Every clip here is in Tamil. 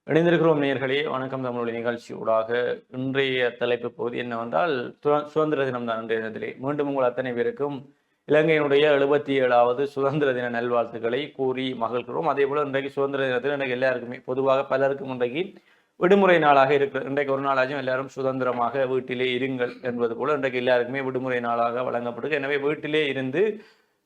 இணைந்திருக்கிறோம் நேயர்களே, வணக்கம். தமிழொலி நிகழ்ச்சியூடாக இன்றைய தலைப்பு பகுதி என்னவென்றால் சுதந்திர தினம் தான். இன்றைய தினத்திலே மீண்டும் உங்கள் அத்தனை பேருக்கும் இலங்கையினுடைய 77வது சுதந்திர தின நல்வாழ்த்துக்களை கூறி மகிழ்கிறோம். அதே போல இன்றைக்கு சுதந்திர தினத்தில் இன்றைக்கு எல்லாருக்குமே பொதுவாக பலருக்கும் இன்றைக்கு விடுமுறை நாளாக இருக்கிறது. இன்றைக்கு ஒரு நாளாச்சும் எல்லாரும் சுதந்திரமாக வீட்டிலே இருங்கள் என்பது போல இன்றைக்கு எல்லாருக்குமே விடுமுறை நாளாக வழங்கப்படுது. எனவே வீட்டிலே இருந்து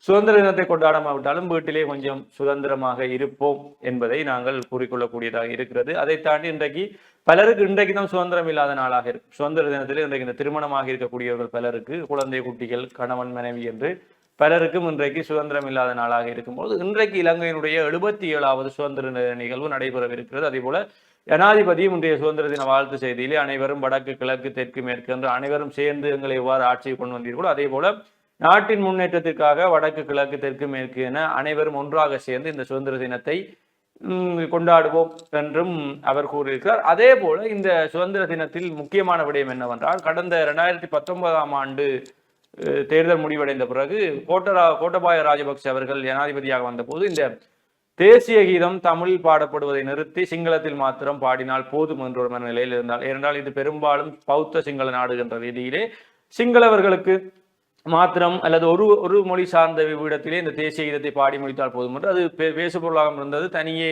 சுதந்திர தினத்தை கொண்டாடாமவிட்டாலும் வீட்டிலே கொஞ்சம் சுதந்திரமாக இருப்போம் என்பதை நாங்கள் கூறிக்கொள்ளக்கூடியதாக இருக்கிறது. அதை தாண்டி இன்றைக்கு பலருக்கு இன்றைக்கு தான் சுதந்திரம் இல்லாத நாளாக இருக்கு. சுதந்திர தினத்தில் இன்றைக்கு இந்த திருமணமாக இருக்கக்கூடியவர்கள் பலருக்கு குழந்தை குட்டிகள் கணவன் மனைவி என்று பலருக்கும் இன்றைக்கு சுதந்திரம் இல்லாத நாளாக இருக்கும்போது இன்றைக்கு இலங்கையினுடைய 77வது சுதந்திர நிகழ்வு நடைபெறவிருக்கிறது. அதே போல ஜனாதிபதியும் இன்றைய சுதந்திர தின வாழ்த்து செய்தியிலே அனைவரும் வடக்கு கிழக்கு தெற்கு மேற்கு என்று அனைவரும் சேர்ந்து எங்களை எவ்வாறு ஆட்சியை கொண்டு வந்தீர்களோ அதே போல நாட்டின் முன்னேற்றத்திற்காக வடக்கு கிழக்கு தெற்கு மேற்கு என அனைவரும் ஒன்றாக சேர்ந்து இந்த சுதந்திர தினத்தை கொண்டாடுவோம் என்றும் அவர் கூறியிருக்கிறார். அதே போல இந்த சுதந்திர தினத்தில் முக்கியமான விடயம் என்னவென்றால், கடந்த 2019ஆம் ஆண்டு தேர்தல் முடிவடைந்த பிறகு கோட்டபாய ராஜபக்ச அவர்கள் ஜனாதிபதியாக வந்தபோது இந்த தேசிய கீதம் தமிழ் பாடப்படுவதை நிறுத்தி சிங்களத்தில் மாத்திரம் பாடினால் போதும் என்ற ஒரு மனநிலையில் இருந்தால், ஏனென்றால் இது பெரும்பாலும் பௌத்த சிங்கள நாடு என்ற ரீதியிலே சிங்களவர்களுக்கு மாத்திரம் அல்லது ஒரு மொழி சார்ந்த விடத்திலே இந்த தேசிய கீதத்தை பாடி முடித்தால் போதும் என்று அது பேசுபொருளாக இருந்தது. தனியே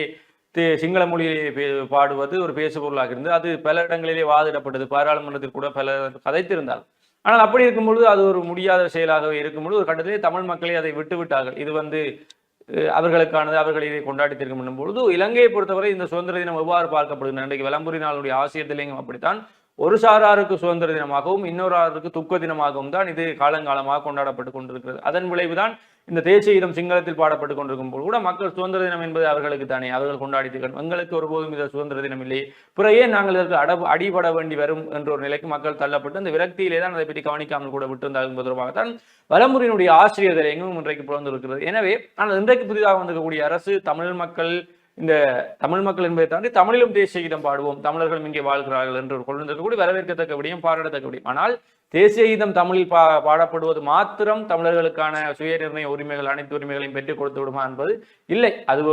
சிங்கள மொழியிலே பாடுவது ஒரு பேசுபொருளாக இருந்தது. அது பல இடங்களிலே வாதிடப்பட்டது, பாராளுமன்றத்தில் கூட பல கதைத்திருந்தால். ஆனால் அப்படி இருக்கும்பொழுது அது ஒரு முடியாத செயலாகவே இருக்கும்பொழுது ஒரு கட்டத்திலே தமிழ் மக்களே அதை விட்டுவிட்டார்கள். இது அவர்களுக்கானது, அவர்கள் இதை கொண்டாடி திருக்கும் பொழுது இலங்கையை பொறுத்தவரை இந்த சுதந்திர தினம் எவ்வாறு பார்க்கப்படுகிறது? இன்றைக்கு விளம்பரி நாளுடைய ஆசிரியத்திலேயும் அப்படித்தான். ஒரு சாராருக்கு சுதந்திர தினமாகவும் இன்னொரு ஆருக்கு துக்க தினமாகவும் தான் இது காலங்காலமாக கொண்டாடப்பட்டு கொண்டிருக்கிறது. அதன் விளைவுதான் இந்த தேசிய கீதம் சிங்களத்தில் பாடப்பட்டு கொண்டிருக்கும் போது கூட மக்கள் சுதந்திர தினம் என்பது அவர்களுக்கு தானே, அவர்கள் கொண்டாடித்திருக்கணும், எங்களுக்கு ஒருபோதும் இது சுதந்திர தினம் இல்லையே, பிறகு நாங்கள் இதற்கு அடிபட வேண்டி வரும் என்ற ஒரு நிலைக்கு மக்கள் தள்ளப்பட்டு அந்த விரக்தியிலே தான் அதை பற்றி கவனிக்காமல் கூட விட்டிருந்தார் என்பது தொடர்பாகத்தான் வலம்புரியினுடைய ஆசிரியர் எங்கும் இன்றைக்கு புலர்ந்திருக்கிறது. எனவே ஆனால் இன்றைக்கு புதிதாக வந்திருக்கக்கூடிய அரசு இந்த தமிழ் மக்கள் என்பதை தாண்டி தமிழிலும் தேசிய கீதம் பாடுவோம், தமிழர்களும் இங்கே வாழ்கிறார்கள் என்று ஒரு கொள்ளிருக்கக்கூடிய வரவேற்கத்தக்க விடயம், பாராட்டத்தக்க விடயம். ஆனால் தேசிய கீதம் தமிழில் பாடப்படுவது மாத்திரம் தமிழர்களுக்கான சுய நிர்ணய உரிமைகள் அனைத்து உரிமைகளையும் பெற்றுக் கொடுத்து விடுமா என்பது இல்லை. அது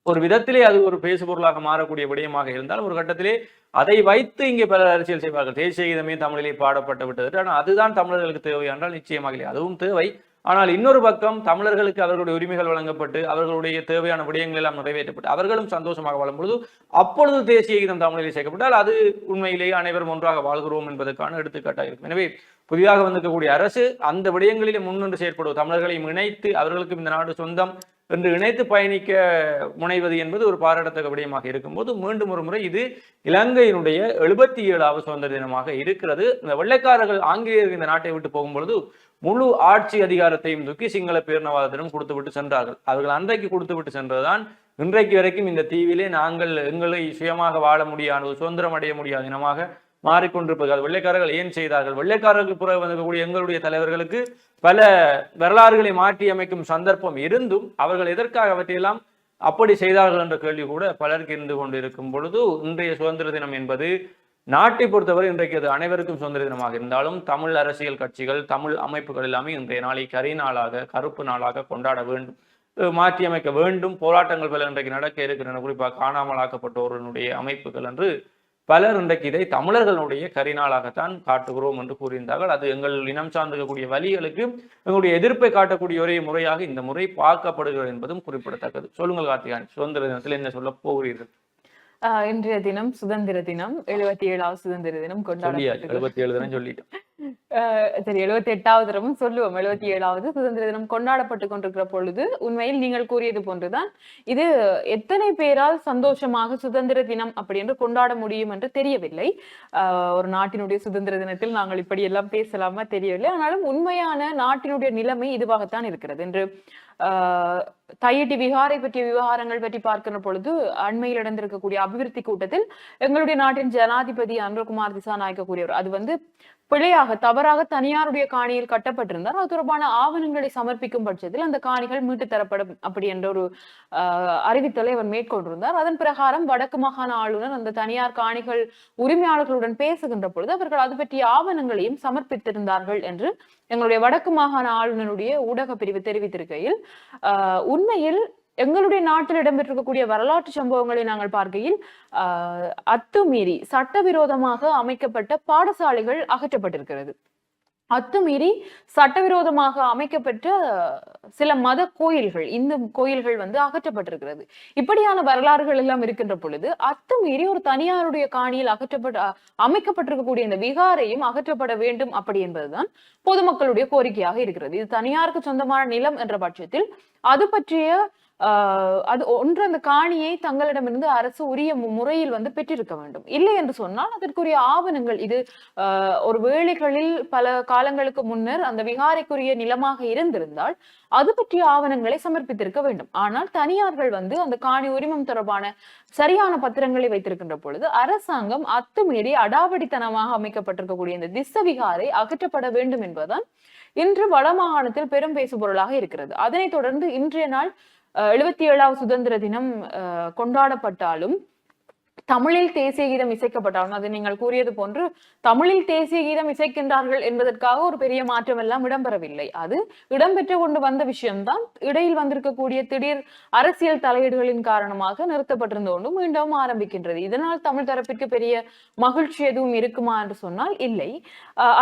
ஒரு விதத்திலே அது ஒரு பேசுபொருளாக மாறக்கூடிய விடயமாக இருந்தால் ஒரு கட்டத்திலே அதை வைத்து இங்கே பல அரசியல் செய்வார்கள். தேசிய கீதமே தமிழிலே பாடப்பட்டு விட்டது, ஆனால் அதுதான் தமிழர்களுக்கு தேவை என்றால் நிச்சயமாக இல்லை, அதுவும் தேவை. ஆனால் இன்னொரு பக்கம் தமிழர்களுக்கு அவர்களுடைய உரிமைகள் வழங்கப்பட்டு அவர்களுடைய தேவையான விடயங்கள் எல்லாம் நிறைவேற்றப்பட்டு அவர்களும் சந்தோஷமாக வாழும் பொழுது அப்பொழுது தேசிய கீதம் தமிழில் சேர்க்கப்பட்டால் அது உண்மையிலேயே அனைவரும் ஒன்றாக வாழ்கிறோம் என்பதற்கான எடுத்துக்காட்டாக இருக்கும். எனவே புதிதாக வந்திருக்கக்கூடிய அரசு அந்த விடயங்களிலே முன்னின்று செயற்படுவது, தமிழர்களையும் இணைத்து அவர்களுக்கும் இந்த நாடு சொந்தம் என்று இணைத்து பயணிக்க முனைவது என்பது ஒரு பாராட்டத்தக்க விடயமாக இருக்கும்போது மீண்டும் ஒரு முறை இது இலங்கையினுடைய 77வது சுதந்திர தினமாக இருக்கிறது. இந்த வெள்ளைக்காரர்கள் ஆங்கிலேயர்கள் இந்த நாட்டை விட்டு போகும்பொழுது முழு ஆட்சி அதிகாரத்தையும் தூக்கி சிங்கள பேரினவாதத்திடம் கொடுத்து விட்டு சென்றார்கள். அவர்கள் அன்றைக்கு கொடுத்து விட்டு சென்றதுதான் இன்றைக்கு வரைக்கும் இந்த தீவிலே நாங்கள் எங்களை சுயமாக வாழ முடியாத, சுதந்திரம் அடைய முடியாத இனமாக மாறிக்கொண்டிருப்பது. வெள்ளைக்காரர்கள் ஏன் செய்தார்கள்? வெள்ளைக்காரர்களுக்கு பிறகு வந்திருக்கக்கூடிய எங்களுடைய தலைவர்களுக்கு பல வரலாறுகளை மாற்றி அமைக்கும் சந்தர்ப்பம் இருந்தும் அவர்கள் எதற்காக அவற்றையெல்லாம் அப்படி செய்தார்கள் என்ற கேள்வி கூட பலருக்கு இருந்து கொண்டு இருக்கும் பொழுது இன்றைய சுதந்திர தினம் என்பது நாட்டை பொறுத்தவரை இன்றைக்கு அது அனைவருக்கும் சுதந்திர தினமாக இருந்தாலும் தமிழ் அரசியல் கட்சிகள், தமிழ் அமைப்புகள் எல்லாமே இன்றைய நாளை கரி நாளாக, கருப்பு நாளாக கொண்டாட வேண்டும், மாற்றி அமைக்க வேண்டும். போராட்டங்கள் பல இன்றைக்கு நடக்க இருக்கின்றன. குறிப்பாக காணாமலாக்கப்பட்டோருடைய அமைப்புகள் என்று பலர் இன்றைக்கு இதை தமிழர்களுடைய கரிநாளாகத்தான் காட்டுகிறோம் என்று கூறியிருந்தார்கள். அது எங்கள் இனம் சார்ந்திருக்கக்கூடிய வழிகளுக்கு எங்களுடைய எதிர்ப்பை காட்டக்கூடிய ஒரே முறையாக இந்த முறை பார்க்கப்படுகிறது என்பதும் குறிப்பிடத்தக்கது. சொல்லுங்கள் கார்த்திகான், சுதந்திர தினத்தில் என்ன சொல்ல போகிறீர்கள்? இன்றைய தினம் சுதந்திர தினம், 77வது சுதந்திர தினம் கொண்டாடப்பட்டது. 77 தினம் சொல்லிட்டோம். சரி, 78வது தினமும் சொல்லுவோம். 77வது சுதந்திர தினம் கொண்டாடப்பட்டு கொண்டிருக்கிற பொழுது உண்மையில் நீங்கள் கூறியது போன்றுதான் இது எத்தனை பேரால் சந்தோஷமாக சுதந்திர தினம் அப்படி என்று கொண்டாட முடியும் என்று தெரியவில்லை. ஒரு நாட்டினுடைய சுதந்திர தினத்தில் நாங்கள் இப்படி எல்லாம் பேசலாமா தெரியவில்லை. ஆனாலும் உண்மையான நாட்டினுடைய நிலைமை இதுவாகத்தான் இருக்கிறது என்று தையிட்டி விகாரை பற்றிய விவகாரங்கள் பற்றி பார்க்கின்ற பொழுது அண்மையில் நடந்திருக்கக்கூடிய அபிவிருத்தி கூட்டத்தில் எங்களுடைய நாட்டின் ஜனாதிபதி அனுரகுமார் திசாநாயக்க கூறியவர் அது பிழையாக தவறாக தனியாருடைய காணியில் கட்டப்பட்டிருந்தார். அது தொடர்பான ஆவணங்களை சமர்ப்பிக்கும் பட்சத்தில் அந்த காணிகள் மீட்டு தரப்படும் அப்படி என்ற ஒரு அறிவித்தலை அவர் மேற்கொண்டிருந்தார். அதன் பிரகாரம் வடக்கு மாகாண ஆளுநர் அந்த தனியார் காணிகள் உரிமையாளர்களுடன் பேசுகின்ற பொழுது அவர்கள் அது பற்றிய ஆவணங்களையும் சமர்ப்பித்திருந்தார்கள் என்று எங்களுடைய வடக்கு மாகாண ஆளுநருடைய ஊடக பிரிவு தெரிவித்திருக்கையில் உண்மையில் எங்களுடைய நாட்டில் இடம்பெற்றிருக்கக்கூடிய வரலாற்று சம்பவங்களை நாங்கள் பார்க்கையில் அத்துமீறி சட்டவிரோதமாக அமைக்கப்பட்ட பாடசாலைகள் அகற்றப்பட்டிருக்கிறது. அத்துமீறி சட்டவிரோதமாக அமைக்கப்பட்ட சில மத கோயில்கள், இந்து கோயில்கள் அகற்றப்பட்டிருக்கிறது. இப்படியான வரலாறுகள் எல்லாம் இருக்கின்ற பொழுது அத்துமீறி ஒரு தனியாருடைய காணியில் அமைக்கப்பட்டிருக்கக்கூடிய இந்த விகாரையும் அகற்றப்பட வேண்டும் அப்படி என்பதுதான் பொதுமக்களுடைய கோரிக்கையாக இருக்கிறது. இது தனியாருக்கு சொந்தமான நிலம் என்ற பட்சத்தில் அது பற்றிய அது ஒன்று அந்த காணியை தங்களிடமிருந்து அரசு உரிய முறையில் பெற்றிருக்க வேண்டும். இல்லை என்று சொன்னால் அதற்குரிய ஆவணங்கள், இது ஒரு வேளைகளில் பல காலங்களுக்கு முன்னர் அந்த விகாரைக்குரிய நிலமாக இருந்திருந்தால் அது பற்றிய ஆவணங்களை சமர்ப்பித்திருக்க வேண்டும். ஆனால் தனியார்கள் அந்த காணி உரிமம் தொடர்பான சரியான பத்திரங்களை வைத்திருக்கின்ற பொழுது அரசாங்கம் அத்துமீறி அடாவடித்தனமாக அமைக்கப்பட்டிருக்கக்கூடிய இந்த திஸ்ஸ விகாரை அகற்றப்பட வேண்டும் என்பதுதான் இன்று வடமாகாணத்தில் பெரும் பேசுபொருளாக இருக்கிறது. அதனைத் தொடர்ந்து இன்றைய நாள் 77வது சுதந்திர தினம் கொண்டாடப்பட்டாலும் தமிழில் தேசிய கீதம் இசைக்கப்பட்டாலும், அது நீங்கள் கூறியது போன்று தமிழில் தேசிய கீதம் இசைக்கின்றார்கள் என்பதற்காக ஒரு பெரிய மாற்றம் எல்லாம் இடம்பெறவில்லை. அது இடம்பெற்று கொண்டு வந்த விஷயம்தான் இடையில் வந்திருக்கக்கூடிய திடீர் அரசியல் தலையீடுகளின் காரணமாக நிறுத்தப்பட்டிருந்த ஒன்று மீண்டும் ஆரம்பிக்கின்றது. இதனால் தமிழ் தரப்பிற்கு பெரிய மகிழ்ச்சி எதுவும் இருக்குமா என்று சொன்னால் இல்லை.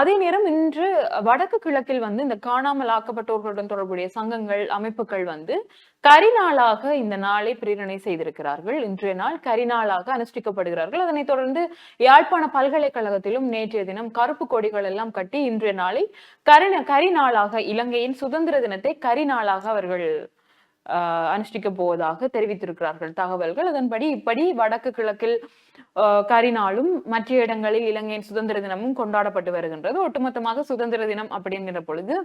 அதே நேரம் இன்று வடக்கு கிழக்கில் இந்த காணாமல் ஆக்கப்பட்டவர்களுடன் தொடர்புடைய சங்கங்கள், அமைப்புகள் கரிநாளாக இந்த நாளை பிரேரணை செய்திருக்கிறார்கள். இன்றைய நாள் கரிநாளாக அனுஷ்டிக்கப்படுகிறார்கள். அதனைத் தொடர்ந்து யாழ்ப்பாண பல்கலைக்கழகத்திலும் நேற்றைய தினம் கருப்பு கொடிகள் எல்லாம் கட்டி இன்றைய நாளை கரிநாளாக, இலங்கையின் சுதந்திர தினத்தை கரிநாளாக அவர்கள் அனுஷ்டிக்க போவதாக தெரிவித்திருக்கிறார்கள் தகவல்கள். அதன்படி இப்படி வடக்கு கிழக்கில் கரிநாளும் மற்ற இடங்களில் இலங்கையின் சுதந்திர தினமும் கொண்டாடப்பட்டு வருகின்றது. ஒட்டுமொத்தமாக சுதந்திர தினம் அப்படிங்கிற பொழுது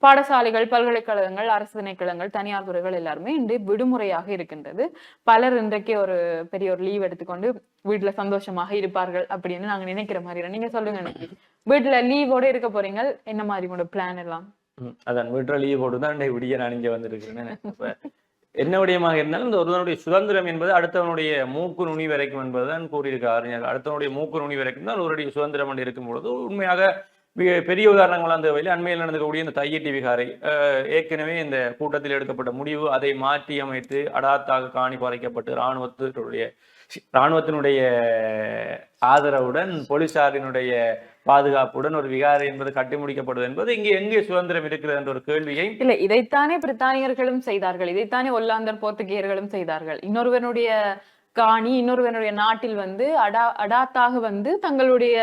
பாடசாலைகள், பல்கலைக்கழகங்கள், அரசு திணைக்களங்கள், தனியார் துறைகள் எல்லாருமே இன்று விடுமுறையாக இருக்கின்றது. பலர் இன்றைக்கு ஒரு பெரிய ஒரு லீவ் எடுத்துக்கொண்டு வீட்டுல சந்தோஷமாக இருப்பார்கள் அப்படின்னு நாங்க நினைக்கிற மாதிரி. நீங்க சொல்லுங்க, வீட்டுல லீவோட இருக்க போறீங்க, என்ன மாதிரி உங்களோட பிளான் எல்லாம்? அதான் வீட்டுல லீவ் போட்டுதான் விடிய நான் இங்க வந்திருக்கிறேன். என்ன விடயமாக இருந்தாலும் இந்த ஒருவனுடைய சுதந்திரம் என்பது அடுத்தவனுடைய மூக்கு நுனி வரைக்கும் என்பதுதான் கூறியிருக்க அறிஞர்கள். அடுத்தவனுடைய மூக்கு நுனி வரைக்கும் தான் ஒருவருடைய சுதந்திரம் என்று இருக்கும் பொழுது உண்மையாக பெரிய உதாரணங்கள் அந்த வகையில் அண்மையில் நடந்துக்கூடிய இந்த தையிட்டி விகாரை, ஏற்கனவே இந்த கூட்டத்தில் எடுக்கப்பட்ட முடிவு அதை மாற்றி அமைத்து அடாத்தாக காணி பறைக்கப்பட்டு இராணுவத்தினுடைய ஆதரவுடன், போலீசாரினுடைய பாதுகாப்புடன் ஒரு விகாரை என்பது கட்டி முடிக்கப்படுவது என்பது இங்கே எங்கே சுதந்திரம் இருக்கிறது என்ற ஒரு கேள்வியை இல்ல, இதைத்தானே பிரித்தானியர்களும் செய்தார்கள், இதைத்தானே ஒல்லாந்தர் போர்த்துகேயர்களும் செய்தார்கள். இன்னொருவனுடைய காணி இன்னொருவனுடைய நாட்டில் அடாத்தாக தங்களுடைய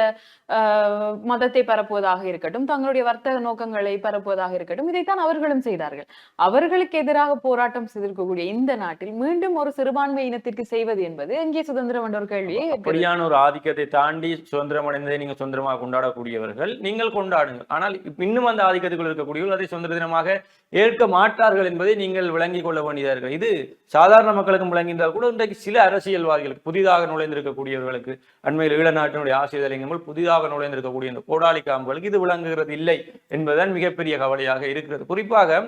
மதத்தை பரப்புவதாக இருக்கட்டும், தங்களுடைய வர்த்தக நோக்கங்களை பரப்புவதாக இருக்கட்டும், இதைத்தான் அவர்களும் செய்தார்கள். அவர்களுக்கு எதிராக போராட்டம் செய்திருக்கக்கூடிய இந்த நாட்டில் மீண்டும் ஒரு சிறுபான்மை இனத்திற்கு செய்வது என்பது எங்கே சுதந்திரம் என்ற ஒரு கேள்வியை, அப்படியான ஒரு ஆதிக்கத்தை தாண்டி சுதந்திரம் அடைந்ததை நீங்க சுதந்திரமாக கொண்டாடக்கூடியவர்கள் நீங்கள் கொண்டாடுங்கள். ஆனால் இன்னும் அந்த ஆதிக்கத்துக்குள் இருக்கக்கூடியவர்கள் அதை சுதந்திர தினமாக ஏற்க மாட்டார்கள் என்பதை நீங்கள் விளங்கிக் கொள்ள வேண்டியதாக. இது சாதாரண மக்களுக்கும் விளங்கியிருந்தால் கூட இன்றைக்கு சில அரசியல்வாதிகளுக்கு, புதிதாக நுழைந்திருக்கக்கூடியவர்களுக்கு, அண்மையில் ஈழ நாட்டினுடைய ஆசிரியர்கள் புதிதாக நுழைந்திருக்கக்கூடிய இந்த கோடாலி காம்புகளுக்கு இது விளங்குகிறது இல்லை என்பதுதான் மிகப்பெரிய கவலையாக இருக்கிறது. குறிப்பாக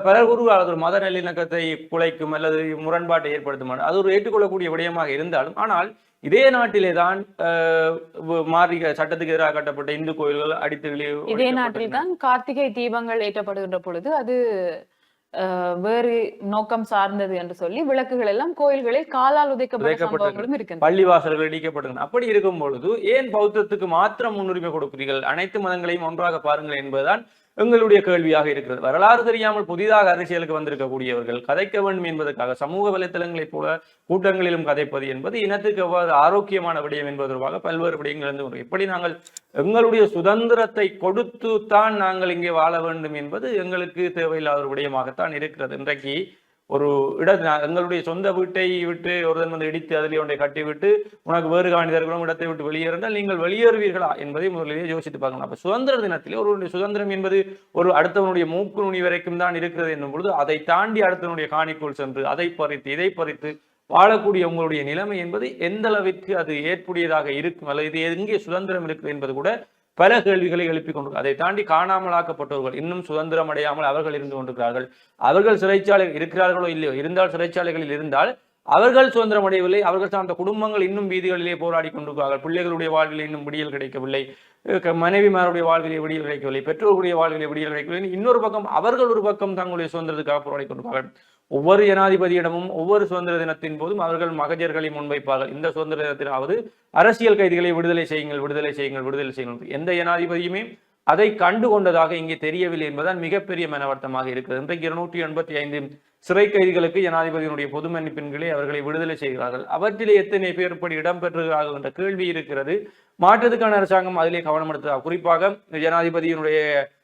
பலர் கூறுவார்கள் ஒரு மத நல்லிணக்கத்தை குலைக்கும் அல்லது முரண்பாட்டை ஏற்படுத்தும், அது ஒரு ஏற்றுக்கொள்ளக்கூடிய விடயமாக இருந்தாலும், ஆனால் இதே நாட்டிலே தான் சட்டத்துக்கு எதிராக கட்டப்பட்ட இந்து கோயில்கள் அடித்து, இதே நாட்டில் தான் கார்த்திகை தீபங்கள் ஏற்றப்படுகின்ற பொழுது அது வேறு நோக்கம் சார்ந்தது என்று சொல்லி விளக்குகள் எல்லாம் கோயில்களில் காலால் உதைக்கப்பட்ட பள்ளிவாசல்கள் இடிக்கப்பட்டன. அப்படி இருக்கும் பொழுது ஏன் பௌத்தத்துக்கு மாத்திரம் முன்னுரிமை கொடுக்கிறீர்கள்? அனைத்து மதங்களையும் ஒன்றாக பாருங்கள் என்பதுதான் எங்களுடைய கேள்வியாக இருக்கிறது. வரலாறு தெரியாமல் புதிதாக அரசியலுக்கு வந்திருக்கக்கூடியவர்கள் கதைக்க வேண்டும் என்பதற்காக சமூக வலைத்தளங்களைப் போல கூட்டங்களிலும் கதைப்பது என்பது இனத்துக்கு எவ்வாறு ஆரோக்கியமான விடயம் என்பதற்காக பல்வேறு விடயங்கள் இருந்து வரும். எப்படி நாங்கள் எங்களுடைய சுதந்திரத்தை கொடுத்து தான் நாங்கள் இங்கே வாழ வேண்டும் என்பது எங்களுக்கு தேவையில்லாத ஒரு விடயமாகத்தான் இருக்கிறது. இன்றைக்கு ஒரு எங்களுடைய சொந்த வீட்டை விட்டு ஒருதன் இடித்து அதிலே ஒன்றை கட்டி விட்டு உனக்கு வேறு காணிதர்களும் இடத்தை விட்டு வெளியேறினால் நீங்கள் வெளியேறுவீர்களா என்பதை முதலிலே யோசித்து பார்க்கலாம். அப்ப சுதந்திர தினத்திலே ஒரு சுதந்திரம் என்பது ஒரு அடுத்தவனுடைய மூக்கு நுனி வரைக்கும் தான் இருக்கிறது என்னும் பொழுது அதை தாண்டி அடுத்தவனுடைய காணிக்குள் சென்று அதை பறித்து இதை பறித்து வாழக்கூடிய உங்களுடைய நிலைமை என்பது எந்த அளவிற்கு அது ஏற்புடையதாக இருக்கும் அல்லது இது எங்கே சுதந்திரம் இருக்குது என்பது கூட பல கேள்விகளை எழுப்பிக் கொண்டு, அதை தாண்டி காணாமலாக்கப்பட்டவர்கள் இன்னும் சுதந்திரம் அடையாமல் அவர்கள் இருந்து கொண்டிருக்கிறார்கள். அவர்கள் சிறைச்சாலை இருக்கிறார்களோ இல்லையோ, இருந்தால் சிறைச்சாலைகளில் இருந்தால் அவர்கள் சுதந்திரம் அடையவில்லை. அவர்கள் சார்ந்த குடும்பங்கள் இன்னும் வீதிகளிலே போராடி கொண்டிருக்கிறார்கள். பிள்ளைகளுடைய வாழ்வில் இன்னும் விடியல் கிடைக்கவில்லை, மனைவிமாருடைய வாழ்விலே விடியல் கிடைக்கவில்லை, பெற்றோர்களுடைய வாழ்விலே விடியல் கிடைக்கவில்லை. இன்னொரு பக்கம் அவர்கள் ஒரு பக்கம் தங்களுடைய சுதந்திரத்துக்காக போராடி கொண்டிருக்கிறார்கள். ஒவ்வொரு ஜனாதிபதியிடமும் ஒவ்வொரு சுதந்திர தினத்தின் போதும் அவர்கள் மகஜர்களை முன்வைப்பார்கள். இந்த சுதந்திர தினத்திலாவது அரசியல் கைதிகளை விடுதலை செய்யுங்கள், விடுதலை செய்யுங்கள், விடுதலை செய்யுங்கள். எந்த ஜனாதிபதியுமே அதை கண்டு கொண்டதாக இங்கே தெரியவில்லை என்பதுதான் மிகப்பெரிய மனவர்த்தமாக இருக்கிறது. இன்றைக்கு 285 சிறை கைதிகளுக்கு ஜனாதிபதியினுடைய பொது மன்னிப்பின்களே அவர்களை விடுதலை செய்கிறார்கள். அவற்றிலே எத்தனை பேர் இப்படி இடம்பெற்றுகிறார்கள் என்ற கேள்வி இருக்கிறது. மாற்றத்துக்கான அரசாங்கம் அதிலே கவனம் எடுத்ததாக, குறிப்பாக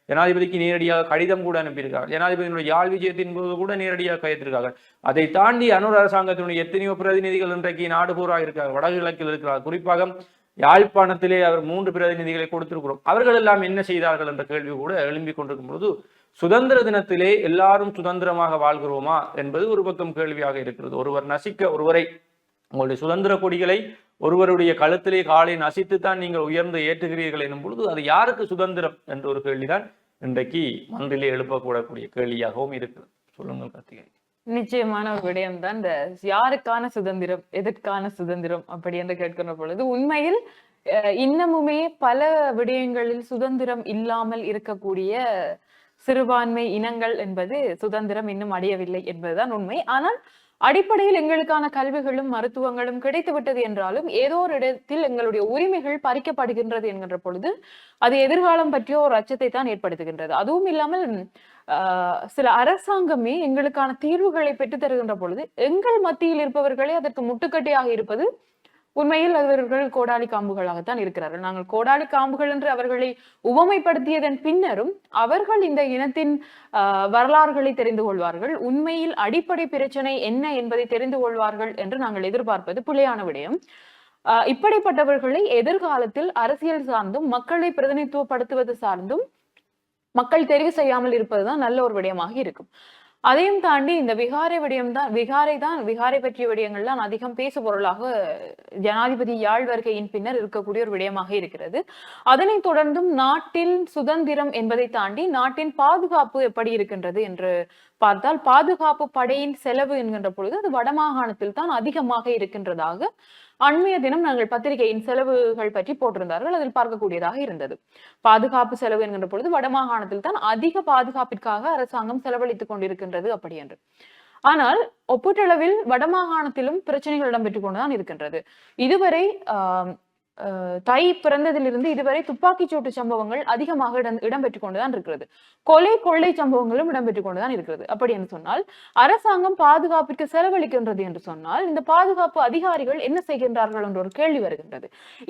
ஜனாதிபதிக்கு நேரடியாக கடிதம் கூட அனுப்பியிருக்கார்கள். ஜனாதிபதியினுடைய யாழ் விஜயத்தின் போது கூட நேரடியாக கையெழுத்திருக்கார்கள். அதை தாண்டி அன்னூர் அரசாங்கத்தினுடைய எத்தனையோ பிரதிநிதிகள் இன்றைக்கு நாடு பூராக இருக்கிறார்கள், வடகிழக்கில் இருக்கிறார்கள். குறிப்பாக யாழ்ப்பாணத்திலே அவர் 3 பிரதிநிதிகளை கொடுத்திருக்கிறோம். அவர்கள் எல்லாம் என்ன செய்தார்கள் என்ற கேள்வி கூட எழும்பிக் கொண்டிருக்கும் பொழுது, சுதந்திர தினத்திலே எல்லாரும் சுதந்திரமாக வாழ்கிறோமா என்பது ஒரு பக்கம் கேள்வியாக இருக்கிறது. ஒருவர் ஒருவரை உங்களுடைய சுதந்திர கொடிகளை ஒருவருடைய கழுத்திலே காலை நசித்துத்தான் நீங்கள் உயர்ந்து ஏற்றுகிறீர்கள் எனும் பொழுது அது யாருக்கு சுதந்திரம் என்ற ஒரு கேள்விதான் இன்றைக்கு மன்றிலே எழுப்பக்கூடக்கூடிய கேள்வியாகவும் இருக்கிறது. சொல்லுங்கள் கார்த்திகை. நிச்சயமான ஒரு விடயம் தான் இந்த யாருக்கான சுதந்திரம், எதற்கான சுதந்திரம் அப்படி என்று கேட்கிற பொழுது உண்மையில் இன்னமுமே பல விடயங்களில் சுதந்திரம் இல்லாமல் இருக்கக்கூடிய சிறுபான்மை இனங்கள் என்பது சுதந்திரம் இன்னும் அடையவில்லை என்பதுதான் உண்மை. ஆனால் அடிப்படையில் எங்களுக்கான கல்விகளும் மருத்துவங்களும் கிடைத்து விட்டது என்றாலும் ஏதோ ஒரு இடத்தில் எங்களுடைய உரிமைகள் பறிக்கப்படுகின்றது என்கின்ற பொழுது அது எதிர்காலம் பற்றிய ஒரு அச்சத்தை தான் ஏற்படுத்துகின்றது. அதுவும் இல்லாமல் சில அரசாங்கமே எங்களுக்கான தீர்வுகளை பெற்று தருகின்ற பொழுது எங்கள் மத்தியில் இருப்பவர்களே அதற்கு முட்டுக்கட்டையாக இருப்பது உண்மையில் அவர்கள் கோடாலி காம்புகளாகத்தான் இருக்கிறார்கள். நாங்கள் கோடாலி காம்புகள் என்று அவர்களை உவமைப்படுத்தியதன் பின்னரும் அவர்கள் இந்த இனத்தின் வரலாறுகளை தெரிந்து கொள்வார்கள், உண்மையில் அடிப்படை பிரச்சனை என்ன என்பதை தெரிந்து கொள்வார்கள் என்று நாங்கள் எதிர்பார்ப்பது பிழையான விடயம். இப்படிப்பட்டவர்களை எதிர்காலத்தில் அரசியல் சார்ந்தும் மக்களை பிரதிநிதித்துவப்படுத்துவது சார்ந்தும் மக்கள் தெரிவு செய்யாமல் இருப்பதுதான் நல்ல ஒரு விடயமாக இருக்கும். அதையும் தாண்டி இந்த விகாரை பற்றிய விடயங்கள் தான் அதிகம் பேசு பொருளாக ஜனாதிபதி யாழ் வருகையின் பின்னர் இருக்கக்கூடிய ஒரு விடயமாக இருக்கிறது. அதனைத் தொடர்ந்தும் நாட்டின் சுதந்திரம் என்பதை தாண்டி நாட்டின் பாதுகாப்பு எப்படி இருக்கின்றது என்று பார்த்தால், பாதுகாப்பு படையின் செலவு என்கின்ற பொழுது அது வடமாகாணத்தில் தான் அதிகமாக இருக்கின்றதாக அண்மைய தினம் நாங்கள் பத்திரிகையின் செலவுகள் பற்றி போட்டிருந்தார்கள், அதில் பார்க்கக்கூடியதாக இருந்தது. பாதுகாப்பு செலவு என்கின்ற பொழுது வடமாகாணத்தில் தான் அதிக பாதுகாப்பிற்காக அரசாங்கம் செலவழித்துக் கொண்டிருக்கின்றது அப்படி என்று. ஆனால் ஒப்பீட்டளவில் வடமாகாணத்திலும் பிரச்சனைகள் இடம்பெற்றுக் கொண்டுதான் இருக்கின்றது. இதுவரை தை பிறந்ததிலிருந்து இதுவரை துப்பாக்கி சூட்டு சம்பவங்கள் அதிகமாக இடம்பெற்றுக் கொண்டுதான் இருக்கிறது. கொள்ளை சம்பவங்களும் இடம்பெற்றுக் கொண்டுதான் இருக்கிறது. அப்படி என்று சொன்னால் அரசாங்கம் பாதுகாப்பிற்கு செலவழிக்கின்றது என்று சொன்னால் இந்த பாதுகாப்பு அதிகாரிகள் என்ன செய்கின்றார்கள் என்ற ஒரு கேள்வி வருகின்றது.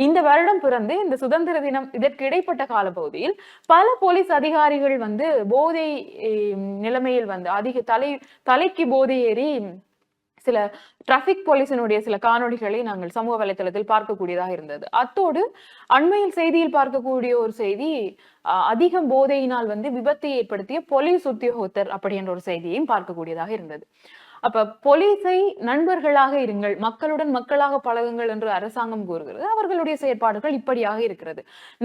இந்த வருடம் பிறந்து இந்த சுதந்திர தினம் இதற்கு இடைப்பட்ட காலப்பகுதியில் பல போலீஸ் அதிகாரிகள் போதை நிலைமையில் அதிக தலைக்கு போதை ஏறி சில டிராபிக் போலீசினுடைய சில காணொளிகளை நாங்கள் சமூக வலைதளத்தில் பார்க்கக்கூடியதாக இருந்தது. அத்தோடு அண்மையில் செய்தியில் பார்க்கக்கூடிய ஒரு செய்தி, அதிக போதையினால் விபத்தை ஏற்படுத்திய போலீஸ் உத்தியோகத்தர் அப்படி என்ற ஒரு செய்தியையும் பார்க்கக்கூடியதாக இருந்தது. அப்ப போலீஸை நண்பர்களாக இருங்கள், மக்களுடன் மக்களாக பழகுங்கள் என்று அரசாங்கம் கூறுகிறது. அவர்களுடைய செயற்பாடுகள் இப்படியாக இருக்கிறது.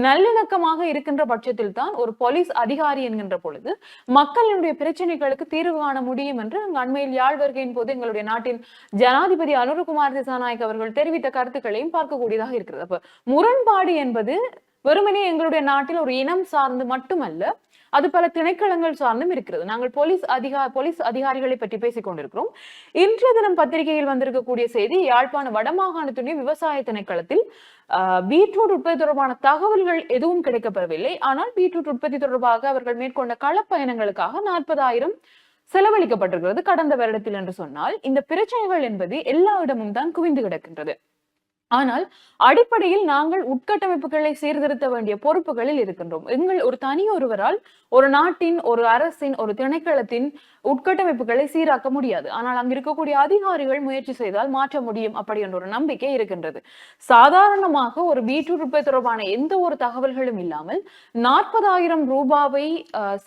நல்லிணக்கமாக இருக்கின்ற பட்சத்தில் தான் ஒரு போலீஸ் அதிகாரி என்கின்ற பொழுது மக்களுடைய பிரச்சனைகளுக்கு தீர்வு காண முடியும் என்று அண்மையில் யாழ் வருகையின் போது எங்களுடைய நாட்டின் ஜனாதிபதி அனுரகுமார் திசாநாயக் அவர்கள் தெரிவித்த கருத்துக்களையும் பார்க்கக்கூடியதாக இருக்கிறது. அப்ப முரண்பாடு என்பது வெறுமனே எங்களுடைய நாட்டில் ஒரு இனம் சார்ந்து மட்டுமல்ல, அது பல திணைக்களங்கள் சார்ந்தும் இருக்கிறது. நாங்கள் போலீஸ் அதிகாரிகளை பற்றி பேசிக் கொண்டிருக்கிறோம். இன்றைய தினம் பத்திரிகையில் வந்திருக்கக்கூடிய செய்தி, யாழ்ப்பாண வடமாகாணத்துடைய விவசாய திணைக்களத்தில் பீட்ரூட் உற்பத்தி தொடர்பான தகவல்கள் எதுவும் கிடைக்கப்பெறவில்லை. ஆனால் பீட்ரூட் உற்பத்தி தொடர்பாக அவர்கள் மேற்கொண்ட களப்பயணங்களுக்காக 40,000 செலவழிக்கப்பட்டிருக்கிறது கடந்த வருடத்தில் என்று சொன்னால், இந்த பிரச்சனைகள் என்பது எல்லா இடமும் தான் குவிந்து கிடக்கின்றது. ஆனால் அடிப்படையில் நாங்கள் உட்கட்டமைப்புகளை சீர்திருத்த வேண்டிய பொறுப்புகளில் இருக்கின்றோம். ஒரு தனி ஒருவரால் ஒரு நாட்டின், ஒரு அரசின், ஒரு திணைக்களத்தின் உட்கட்டமைப்புகளை சீராக்க முடியாது. ஆனால் அங்கு இருக்கக்கூடிய அதிகாரிகள் முயற்சி செய்தால் மாற்ற முடியும் அப்படி என்ற ஒரு நம்பிக்கை இருக்கின்றது. சாதாரணமாக ஒரு பீட்ரூட் உற்பத்தி தொடர்பான எந்த ஒரு தகவல்களும் இல்லாமல் 40,000 ரூபாவை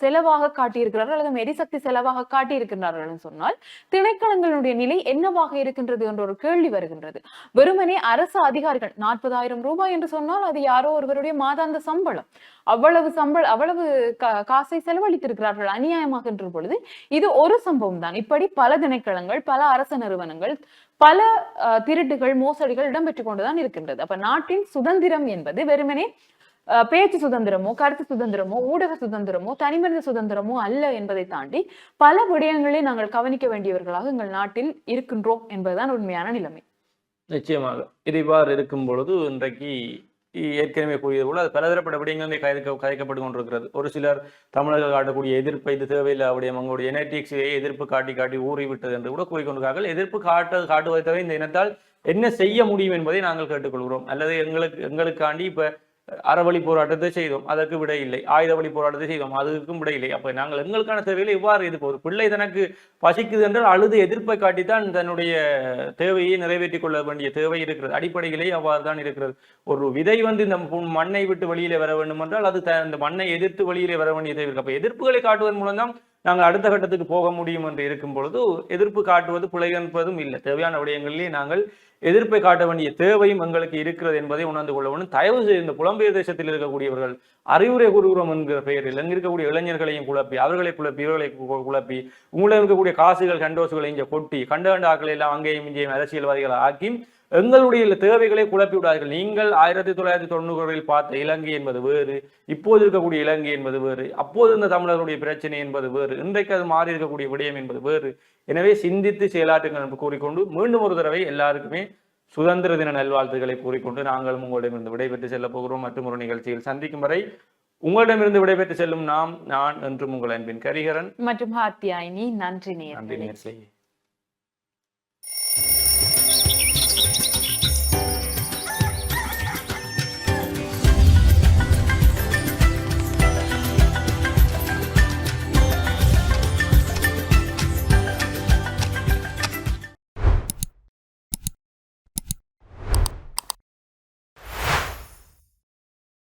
செலவாக காட்டியிருக்கிறார்கள் அல்லது எரிசக்தி செலவாக காட்டியிருக்கிறார்கள் சொன்னால் திணைக்களங்களுடைய நிலை என்னவாக இருக்கின்றது என்ற ஒரு கேள்வி வருகின்றது. வெறுமனே அரசு அதிகாரிகள் 40,000 ரூபாய் என்று சொன்னால் அது யாரோ ஒருவருடைய மாதாந்த சம்பளம். அவ்வளவு காசை செலவழித்திருக்கிறார்கள் அநியாயமாகின்ற பொழுது இது ஒரு சம்பவம் தான். இப்படி பல திணைக்களங்கள், பல அரசு நிறுவனங்கள், பல திருட்டுகள், மோசடிகள் இடம்பெற்றுக் கொண்டுதான் இருக்கின்றது. அப்ப நாட்டின் சுதந்திரம் என்பது வெறுமனே பேச்சு சுதந்திரமோ, கருத்து சுதந்திரமோ, ஊடக சுதந்திரமோ, தனிமனித சுதந்திரமோ அல்ல என்பதை தாண்டி பல விடயங்களை நாங்கள் கவனிக்க வேண்டியவர்களாக எங்கள் நாட்டில் இருக்கின்றோம் என்பதுதான் உண்மையான நிலைமை. நிச்சயமாக இது இவ்வாறு இருக்கும் பொழுது இன்றைக்கு ஏற்கனவே கூறியது போல அது பலதரப்பட்ட விடயங்களே கதைக்கப்பட்டு கொண்டிருக்கிறது. ஒரு சிலர் தமிழர்கள் காட்டக்கூடிய எதிர்ப்பை இது தேவையில்லை விடயம், அவங்களுடைய எனட்டிக்ஸையே எதிர்ப்பு காட்டி ஊறி விட்டது என்று கூட கூறிக்கொண்டிருக்கார்கள். எதிர்ப்பு காட்டுவதை தவிர இந்த இனத்தால் என்ன செய்ய முடியும் என்பதை நாங்கள் கேட்டுக்கொள்கிறோம். அல்லது எங்களுக்காண்டி இப்ப அறவழி போராட்டத்தை செய்தோம், அதற்கு விடை இல்லை. ஆயுத வழி போராட்டத்தை செய்தோம், அதுக்கும் விடை இல்லை. அப்ப நாங்கள் எங்களுக்கான தேவைகளை இவ்வாறு இது போகுது. பிள்ளை தனக்கு பசிக்குது என்றால் அழுது எதிர்ப்பை காட்டித்தான் தன்னுடைய தேவையை நிறைவேற்றிக் கொள்ள வேண்டிய தேவை இருக்கிறது. அடிப்படையிலே அவ்வாறு தான் இருக்கிறது. ஒரு விதை இந்த மண்ணை விட்டு வெளியிலே வர வேண்டும் என்றால் அது அந்த மண்ணை எதிர்த்து வெளியிலே வர வேண்டிய தேவை இருக்கு. அப்ப எதிர்ப்புகளை காட்டுவதன் மூலம் தான் நாங்கள் அடுத்த கட்டத்துக்கு போக முடியும் என்று இருக்கும் பொழுது எதிர்ப்பு காட்டுவது பிழை என்பதும் இல்லை. தேவையான விடயங்களிலே நாங்கள் எதிர்ப்பை காட்ட வேண்டிய தேவையும் எங்களுக்கு இருக்கிறது என்பதை உணர்ந்து கொள்ள வேண்டும். தயவு செய்து இந்த புலம்பெயர் தேசத்தில் இருக்கக்கூடியவர்கள் அறிவுரை கூறுகிறோம் என்கிற பெயரில் அங்கு இருக்கக்கூடிய இளைஞர்களையும் குழப்பி, அவர்களை குழப்பி, இவர்களை குழப்பி, உங்களை இருக்கக்கூடிய காசுகள் கண்டோசுகளை இங்கே கொட்டி கண்ட ஆக்களை எல்லாம் அங்கேயும் இங்கேயும் அரசியல்வாதிகளை ஆக்கி எங்களுடைய தேவைகளை குழப்பி விடாதீர்கள். நீங்கள் 1990களில் பார்த்த இலங்கை என்பது வேறு, இப்போது இருக்கக்கூடிய இலங்கை என்பது வேறு, அப்போது இருந்த தமிழர்களுடைய பிரச்சனை என்பது வேறு, இன்றைக்கு அது மாறி இருக்கக்கூடிய விடயம் என்பது வேறு. எனவே சிந்தித்து செயலாற்றுங்கள் என்று கூறிக்கொண்டு மீண்டும் ஒரு தடவை எல்லாருக்குமே சுதந்திர தின நல்வாழ்த்துக்களை கூறிக்கொண்டு நாங்களும் உங்களிடமிருந்து விடைபெற்று செல்ல போகிறோம். மற்றும் ஒரு நிகழ்ச்சியில் சந்திக்கும் வரை உங்களிடமிருந்து விடைபெற்று செல்லும் நான் என்றும் உங்கள் அன்பின் கரிகரன் மற்றும் ஹாத்தியாயினி. நன்றி நேயர்களே.